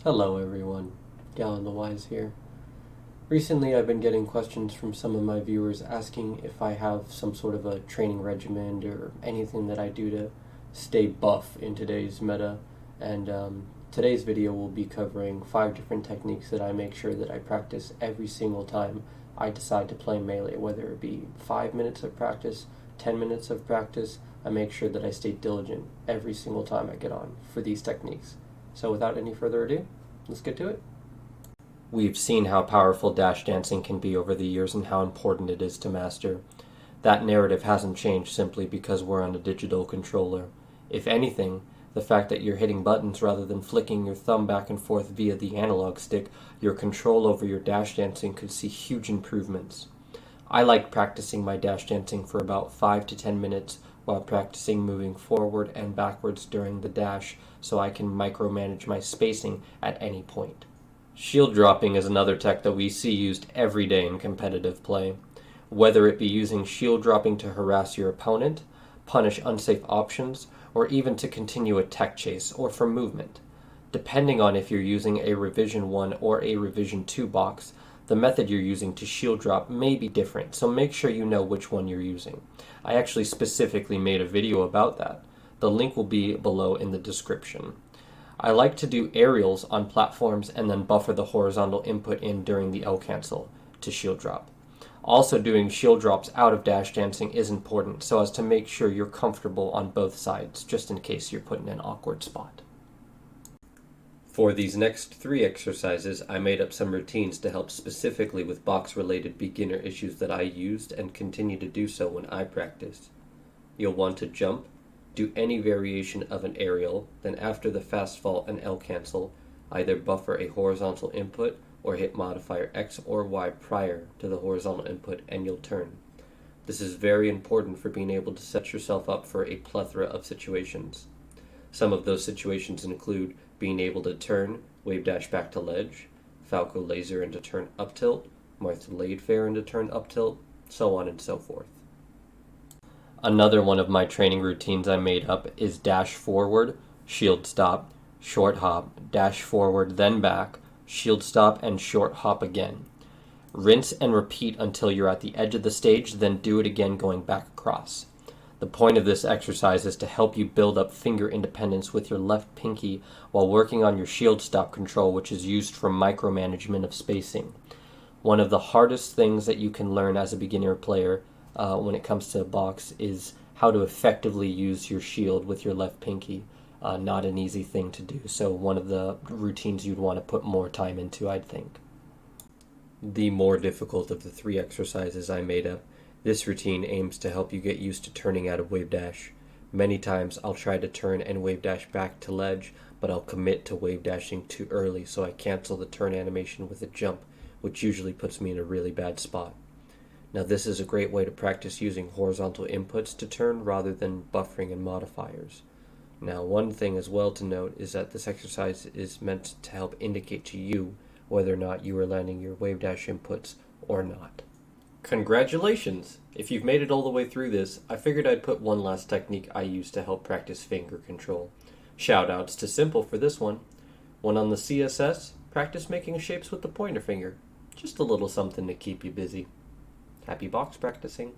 Hello everyone, Galen the Wise here. Recently I've been getting questions from some of my viewers asking if I have some sort of a training regimen or anything that I do to stay buff in today's meta, and today's video will be covering 5 different techniques that I make sure that I practice every single time I decide to play Melee, whether it be 5 minutes of practice, 10 minutes of practice. I make sure that I stay diligent every single time I get on for these techniques. So without any further ado, let's get to it. We've seen how powerful dash dancing can be over the years and how important it is to master. That narrative hasn't changed simply because we're on a digital controller. If anything, the fact that you're hitting buttons rather than flicking your thumb back and forth via the analog stick, your control over your dash dancing could see huge improvements. I like practicing my dash dancing for about 5 to 10 minutes while practicing moving forward and backwards during the dash so I can micromanage my spacing at any point. Shield dropping is another tech that we see used every day in competitive play. Whether it be using shield dropping to harass your opponent, punish unsafe options, or even to continue a tech chase or for movement. Depending on if you're using a Revision 1 or a Revision 2 box, the method you're using to shield drop may be different, so make sure you know which one you're using. I actually specifically made a video about that. The link will be below in the description. I like to do aerials on platforms and then buffer the horizontal input in during the L cancel to shield drop. Also, doing shield drops out of dash dancing is important so as to make sure you're comfortable on both sides, just in case you're put in an awkward spot. For these next 3 exercises, I made up some routines to help specifically with box-related beginner issues that I used and continue to do so when I practice. You'll want to jump, do any variation of an aerial, then after the fast fall and L cancel, either buffer a horizontal input or hit modifier X or Y prior to the horizontal input and you'll turn. This is very important for being able to set yourself up for a plethora of situations. Some of those situations include being able to turn, wave dash back to ledge, Falco laser into turn up tilt, Martha Lade fair into turn up tilt, so on and so forth. Another one of my training routines I made up is dash forward, shield stop, short hop, dash forward, then back, shield stop, and short hop again. Rinse and repeat until you're at the edge of the stage, then do it again going back across. The point of this exercise is to help you build up finger independence with your left pinky while working on your shield stop control, which is used for micromanagement of spacing. One of the hardest things that you can learn as a beginner player when it comes to box is how to effectively use your shield with your left pinky. Not an easy thing to do, so one of the routines you'd want to put more time into, I'd think. The more difficult of the 3 exercises I made up, this routine aims to help you get used to turning out of wave dash. Many times I'll try to turn and wave dash back to ledge, but I'll commit to wave dashing too early, so I cancel the turn animation with a jump, which usually puts me in a really bad spot. Now this is a great way to practice using horizontal inputs to turn rather than buffering and modifiers. Now one thing as well to note is that this exercise is meant to help indicate to you whether or not you are landing your wave dash inputs or not. Congratulations! If you've made it all the way through this, I figured I'd put one last technique I use to help practice finger control. Shoutouts to Simple for this one. When on the CSS, practice making shapes with the pointer finger. Just a little something to keep you busy. Happy box practicing!